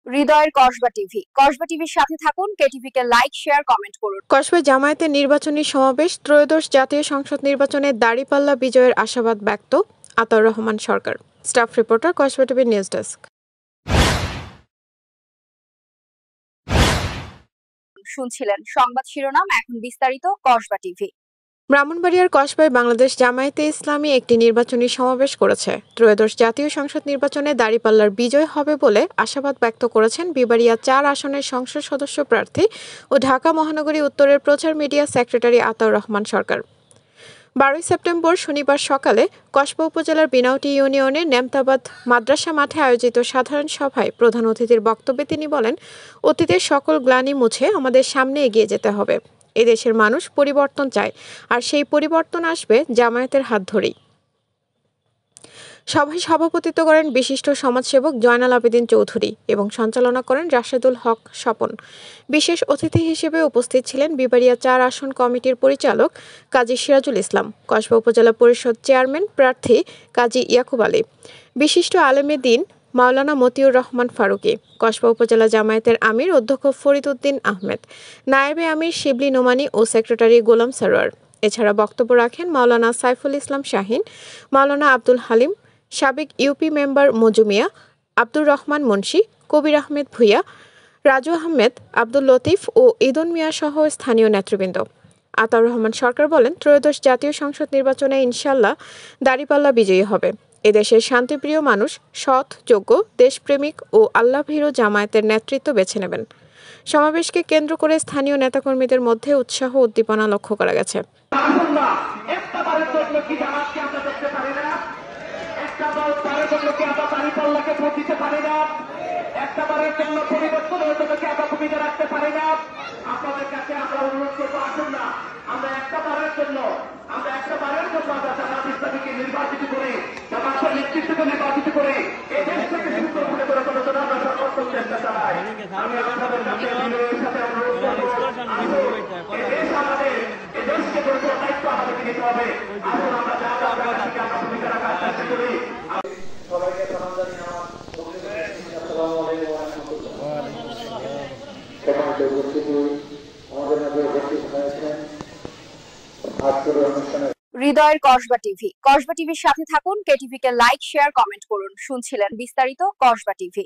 হৃদয়ের কসবা টিভির সাথে থাকুন। কেটিভিকে লাইক, শেয়ার, কমেন্ট করুন। কসবায় জামায়াতের নির্বাচনী সমাবেশ, ত্রয়োদশ জাতীয় সংসদ নির্বাচনে দাঁড়িপাল্লা বিজয়ের আশাবাদ ব্যক্ত। Ataur Rahman Sarkar. Staff reporter, Kasba TV news desk. শুনছিলেন সংবাদ শিরোনাম, এখন বিস্তারিত। কসবা টিভি। ব্রাহ্মণবাড়িয়ার কসবায় বাংলাদেশ জামায়াতে ইসলামী একটি নির্বাচনী সমাবেশ করেছে। ত্রয়োদশ জাতীয় সংসদ নির্বাচনে দাঁড়িপাল্লার বিজয় হবে বলে আশাবাদ ব্যক্ত করেছেন বিবাড়িয়া ৪ আসনের সংসদ সদস্য প্রার্থী ও ঢাকা মহানগরী উত্তরের প্রচার মিডিয়া সেক্রেটারি আতাউর রহমান সরকার। ১২ সেপ্টেম্বর শনিবার সকালে কসবা উপজেলার বিনাউটি ইউনিয়নের নেমতাবাদ মাদ্রাসা মাঠে আয়োজিত সাধারণ সভায় প্রধান অতিথির বক্তব্যে তিনি বলেন, অতীতের সকল গ্লানি মুছে আমাদের সামনে এগিয়ে যেতে হবে। এদেশের মানুষ পরিবর্তন চায়, আর সেই পরিবর্তন আসবে জামায়াতের হাত ধরেই। সভায় সভাপতিত্ব করেন বিশিষ্ট সমাজসেবক জয়নাল আবেদিন চৌধুরী এবং সঞ্চালনা করেন রাশেদুল হক স্বপন। বিশেষ অতিথি হিসেবে উপস্থিত ছিলেন বিবাড়িয়া ৪ আসন কমিটির পরিচালক কাজী সিরাজুল ইসলাম, কসবা উপজেলা পরিষদ চেয়ারম্যান প্রার্থী কাজী ইয়াকুব আলী, বিশিষ্ট আলেমে দ্বীন মাওলানা মতিউর রহমান ফারুকী, কসবা উপজেলা জামায়াতের আমির অধ্যক্ষ ফরিদ উদ্দিন আহমেদ, নায়েবে আমির শিবলি নোমানী ও সেক্রেটারি গোলাম সরোয়ার। এছাড়া বক্তব্য রাখেন মাওলানা সাইফুল ইসলাম শাহিন, মাওলানা আব্দুল হালিম, সাবেক ইউপি মেম্বার মজুমিয়া, আব্দুর রহমান মুন্সি, কবির আহমেদ ভুইয়া, রাজু আহমেদ, আব্দুল লতিফ ও ঈদন মিয়া সহ স্থানীয় নেতৃবৃন্দ। আতাউর রহমান সরকার বলেন, ত্রয়োদশ জাতীয় সংসদ নির্বাচনে ইনশাল্লাহ দাঁড়িপাল্লা বিজয়ী হবে। এদেশের শান্তিপ্রিয় মানুষ সৎ, যোগ্য, দেশপ্রেমিক ও আল্লাহভীরু জামায়াতের নেতৃত্ব বেছে নেবেন। সমাবেশকে কেন্দ্র করে স্থানীয় নেতাকর্মীদের মধ্যে উৎসাহ উদ্দীপনা লক্ষ্য করা গেছে। আপনাদের কাছে আমরা অনুরোধ করবো, আসুন না আমরা একটা বারের জন্য জামাত ইসলামীকে নির্বাচিত করে, জামাতের নেতৃত্বকে নির্বাচিত করে এই দেশটাকে সুন্দর করে গড়ে তোলার জন্য আমরা সর্বোত্তম চেষ্টা চালাই। আমি আপনাদের কাছে বিনয়ের সাথে অনুরোধ করবো, এই দেশ আমাদের, এই দেশকে গড়ে তোলার দায়িত্ব আমাদেরকে নিতে হবে। আসুন আমরা যাতে আপনার কাছে আমরা ভূমিকা রাখার চেষ্টা করি। সবাইকে সালাম জানিয়ে আমার আসসালামু আলাইকুম ওয়া রাহমাতুল্লাহ। আমাদের মধ্যে উপস্থিত হয়েছেন আজকের অনুষ্ঠানে হৃদয়ের কসবা টিভির সাথে থাকুন। কেটিভিকে লাইক, শেয়ার, কমেন্ট করুন। শুনছিলেন বিস্তারিত। কসবা টিভি।